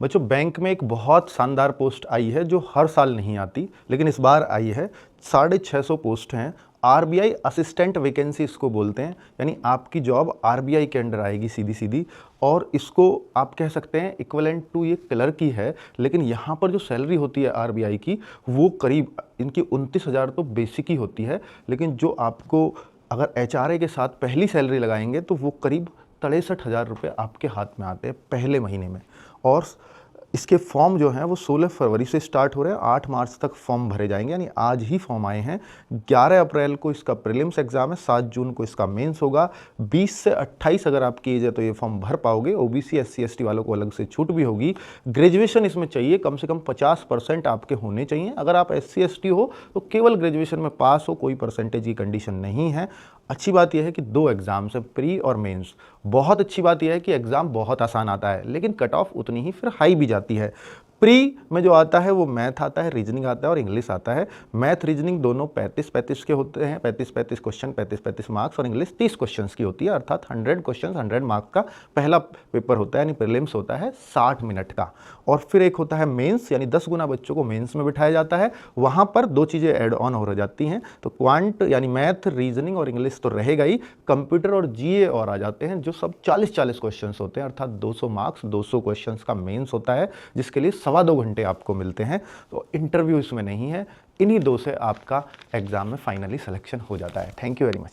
बच्चों बैंक में एक बहुत शानदार पोस्ट आई है जो हर साल नहीं आती, लेकिन इस बार आई है। 650 पोस्ट हैं। आरबीआई असिस्टेंट वैकेंसी इसको बोलते हैं, यानी आपकी जॉब आरबीआई के अंडर आएगी सीधी सीधी। और इसको आप कह सकते हैं इक्विवेलेंट टू ये क्लर्क की है, लेकिन यहाँ पर जो सैलरी होती है आरबीआई की वो करीब इनकी 29,000 तो बेसिक ही होती है, लेकिन जो आपको अगर एचआरए के साथ पहली सैलरी लगाएंगे तो वो करीब 63,000 रुपये आपके हाथ में आते हैं पहले महीने में। और इसके फॉर्म जो हैं वो 16 फरवरी से स्टार्ट हो रहे हैं, 8 मार्च तक फॉर्म भरे जाएंगे, यानी आज ही फॉर्म आए हैं। 11 अप्रैल को इसका प्रीलिम्स एग्जाम है, 7 जून को इसका मेंस होगा। 20 से 28 अगर आपकी एज है तो ये फॉर्म भर पाओगे। ओबीसी एससी एसटी वालों को अलग से छूट भी होगी। ग्रेजुएशन इसमें चाहिए, कम से कम 50% आपके होने चाहिए। अगर आप एससी एसटी हो तो केवल ग्रेजुएशन में पास हो, कोई परसेंटेज की कंडीशन नहीं है। अच्छी बात यह है कि 2 एग्जाम्स हैं, प्री और मेंस। बहुत अच्छी बात यह है कि एग्ज़ाम बहुत आसान आता है, लेकिन कट ऑफ उतनी ही फिर हाई भी जाती है। प्री में जो आता है वो मैथ आता है, रीजनिंग आता है और इंग्लिश आता है। मैथ रीजनिंग दोनों 35-35 के होते हैं, 35-35 क्वेश्चन, 35-35 मार्क्स, और इंग्लिश 30 क्वेश्चंस की होती है, अर्थात 100 क्वेश्चन 100 मार्क्स का पहला पेपर होता है, यानी प्रीलिम्स होता है 60 मिनट का। और फिर एक होता है मेंस, यानी 10 गुना बच्चों को मेंस में बिठाया जाता है। वहाँ पर 2 चीज़ें ऐड ऑन हो जाती हैं, तो क्वांट यानी मैथ रीजनिंग और इंग्लिश तो रहेगा ही, कंप्यूटर और जीए और आ जाते हैं, जो सब 40-40 क्वेश्चन होते हैं, अर्थात 200 मार्क्स 200 क्वेश्चन का मेंस होता है, जिसके लिए 2.25 घंटे आपको मिलते हैं। तो इंटरव्यू इसमें नहीं है। इन्हीं 2 से आपका एग्जाम में फाइनली सिलेक्शन हो जाता है। Thank you very much.